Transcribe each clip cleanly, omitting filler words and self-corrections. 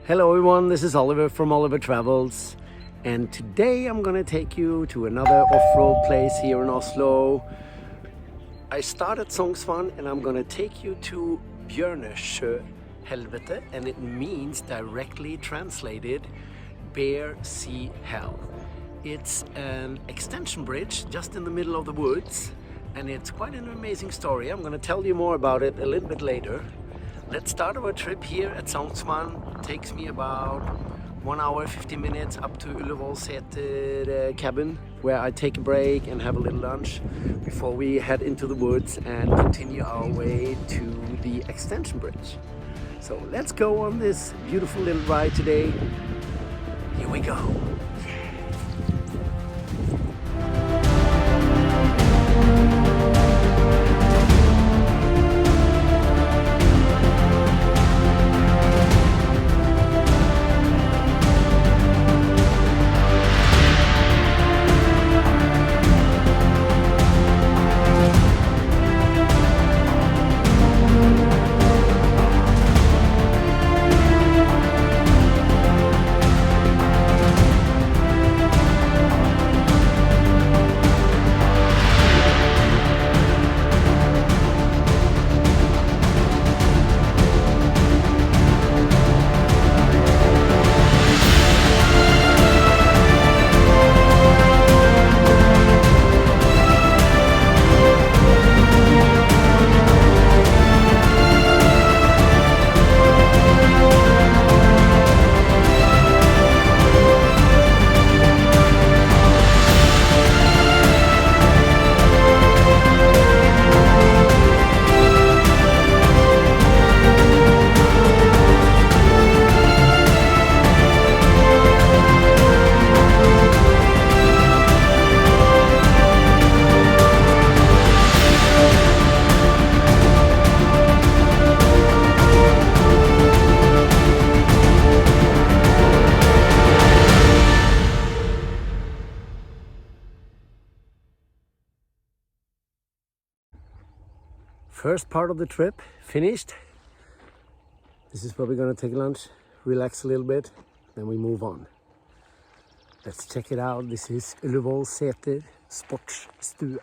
Hello everyone, this is Oliver from Oliver Travels, and today I'm gonna take you to another off-road place here in Oslo. I started Songsvann and I'm gonna take you to Bjørnsjøhelvete, and it means directly translated Bear Sea Hell. It's an extension bridge just in the middle of the woods, and it's quite an amazing story. I'm gonna tell you more about it a little bit later. Let's start our trip here at Songsvann. It takes me about 1 hour, 50 minutes up to Ullevålseter cabin, where I take a break and have a little lunch before we head into the woods and continue our way to the extension bridge. So let's go on this beautiful little ride today. Here we go. First part of the trip finished. This is where we're gonna take lunch, relax a little bit, then we move on. Let's check it out. This is Ullevålseter Sportstue.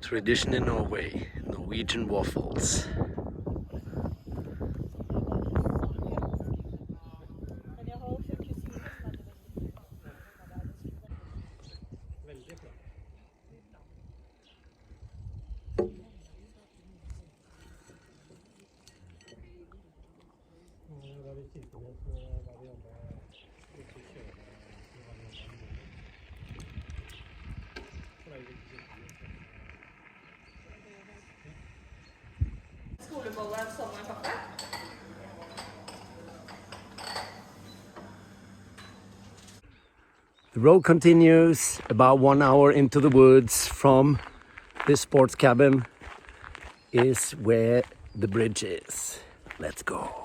Tradition in Norway, Norwegian waffles. The road continues about 1 hour into the woods from this sports cabin is where the bridge is. Let's go.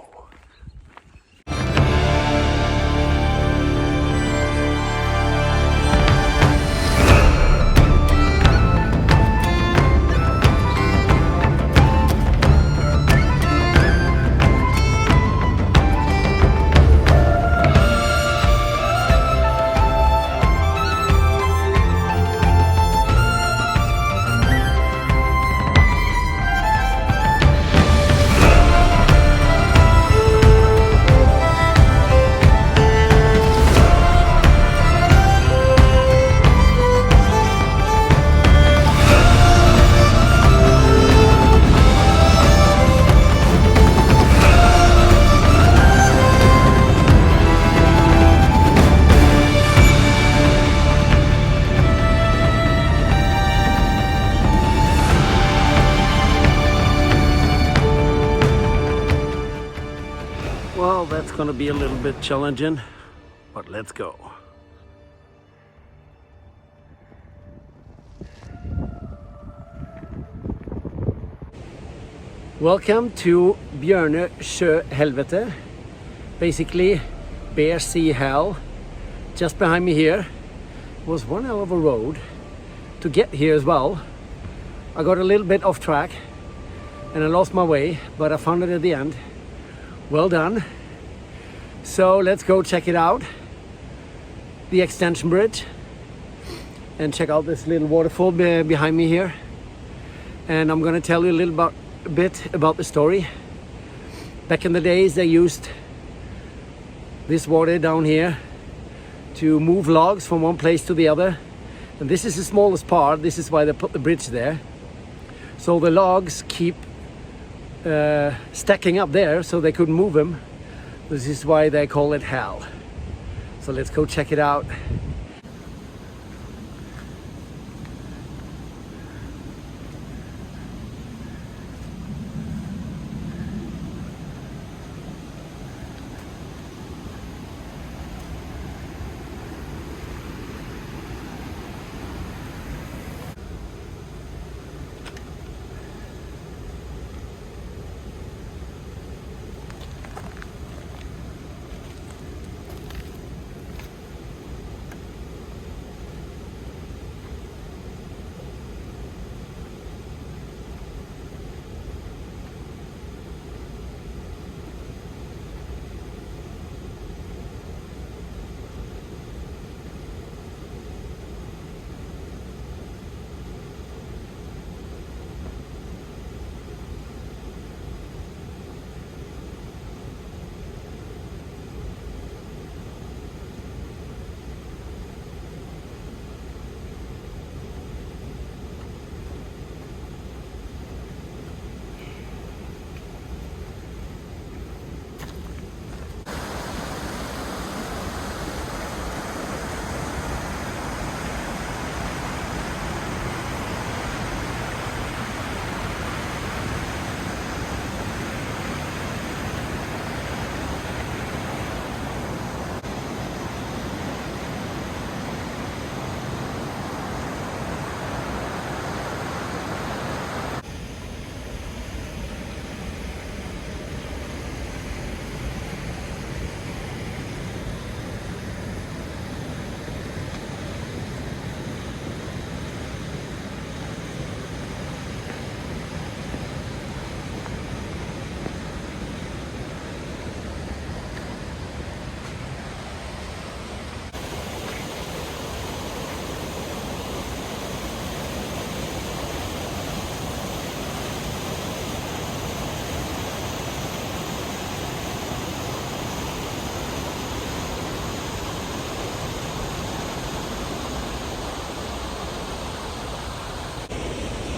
Well, that's going to be a little bit challenging, but let's go. Welcome to Bjørnsjøhelvete, basically Bear Sea Hell. Just behind me here was one hell of a road to get here as well. I got a little bit off track and I lost my way, but I found it at the end. Well done. So let's go check it out, the extension bridge, and check out this little waterfall behind me here. And I'm gonna tell you a bit about the story. Back in the days they used this water down here to move logs from one place to the other, and this is the smallest part. This is why they put the bridge there, so the logs keep stacking up there so they couldn't move them. This is why they call it hell. So let's go check it out.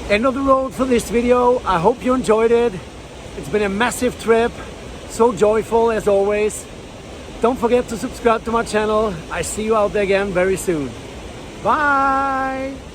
End of the road for this video. I hope you enjoyed it. It's been a massive trip, so joyful as always. Don't forget to subscribe to my channel. I see you out there again very soon. Bye!